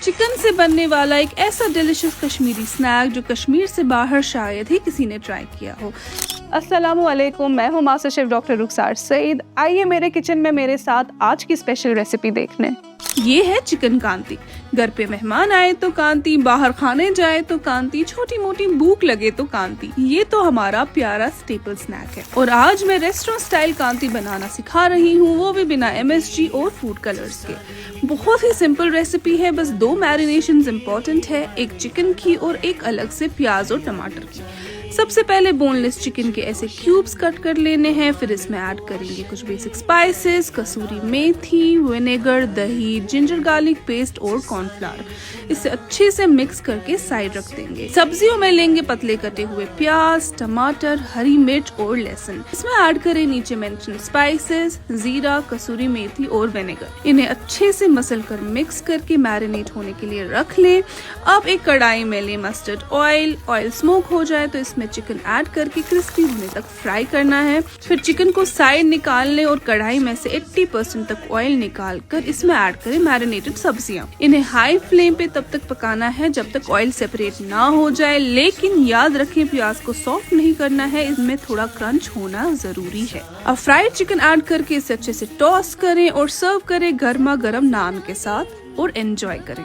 Chicken से बनने वाला एक ऐसा डिलिशियस कश्मीरी स्नैक जो कश्मीर से बाहर शायद ही किसी ने ट्राई किया हो। अस्सलामुअलैकुम, मैं हूँ मास्टर शेफ डॉक्टर रुखसार सईद। आइए मेरे किचन में मेरे साथ आज की स्पेशल रेसिपी देखने। ये है चिकन कांती। घर पे मेहमान आए तो कांती, बाहर खाने जाए तो कांती, छोटी मोटी भूख लगे तो कांती। ये तो हमारा प्यारा स्टेपल स्नैक है और आज मैं रेस्टोरेंट स्टाइल कांती बनाना सिखा रही हूँ, वो भी बिना MSG और फूड कलर्स के। बहुत ही सिंपल रेसिपी है, बस 2 मैरिनेशंस इम्पोर्टेंट है, एक चिकन की और एक अलग से प्याज और टमाटर की। सबसे पहले बोनलेस चिकन के ऐसे क्यूब्स कट कर लेने हैं, फिर इसमें ऐड करेंगे कुछ बेसिक स्पाइसेस, कसूरी मेथी, विनेगर, दही, जिंजर गार्लिक पेस्ट और कॉर्नफ्लावर। इसे अच्छे से मिक्स करके साइड रख देंगे। सब्जियों में लेंगे पतले कटे हुए प्याज, टमाटर, हरी मिर्च और लहसुन। इसमें ऐड करें नीचे मेंशन स्पाइसेस, जीरा, कसूरी मेथी और विनेगर। इन्हें अच्छे से मसल कर मिक्स करके मैरिनेट होने के लिए रख लें। अब एक कढ़ाई में लें मस्टर्ड ऑयल स्मोक हो जाए तो इसमें चिकन ऐड करके क्रिस्पी होने तक फ्राई करना है। फिर चिकन को साइड निकाल लें और कढ़ाई में से 80% तक ऑयल निकाल कर इसमें ऐड करें मैरिनेटेड सब्जियां। इन्हें हाई फ्लेम पे तब तक पकाना है जब तक ऑयल सेपरेट ना हो जाए, लेकिन याद रखें प्याज को सॉफ्ट नहीं करना है, इसमें थोड़ा क्रंच होना जरूरी है। अब फ्राइड चिकन ऐड करके इसे अच्छे से टॉस करें और सर्व करें गर्मा गर्म नान के साथ और एंजॉय करें।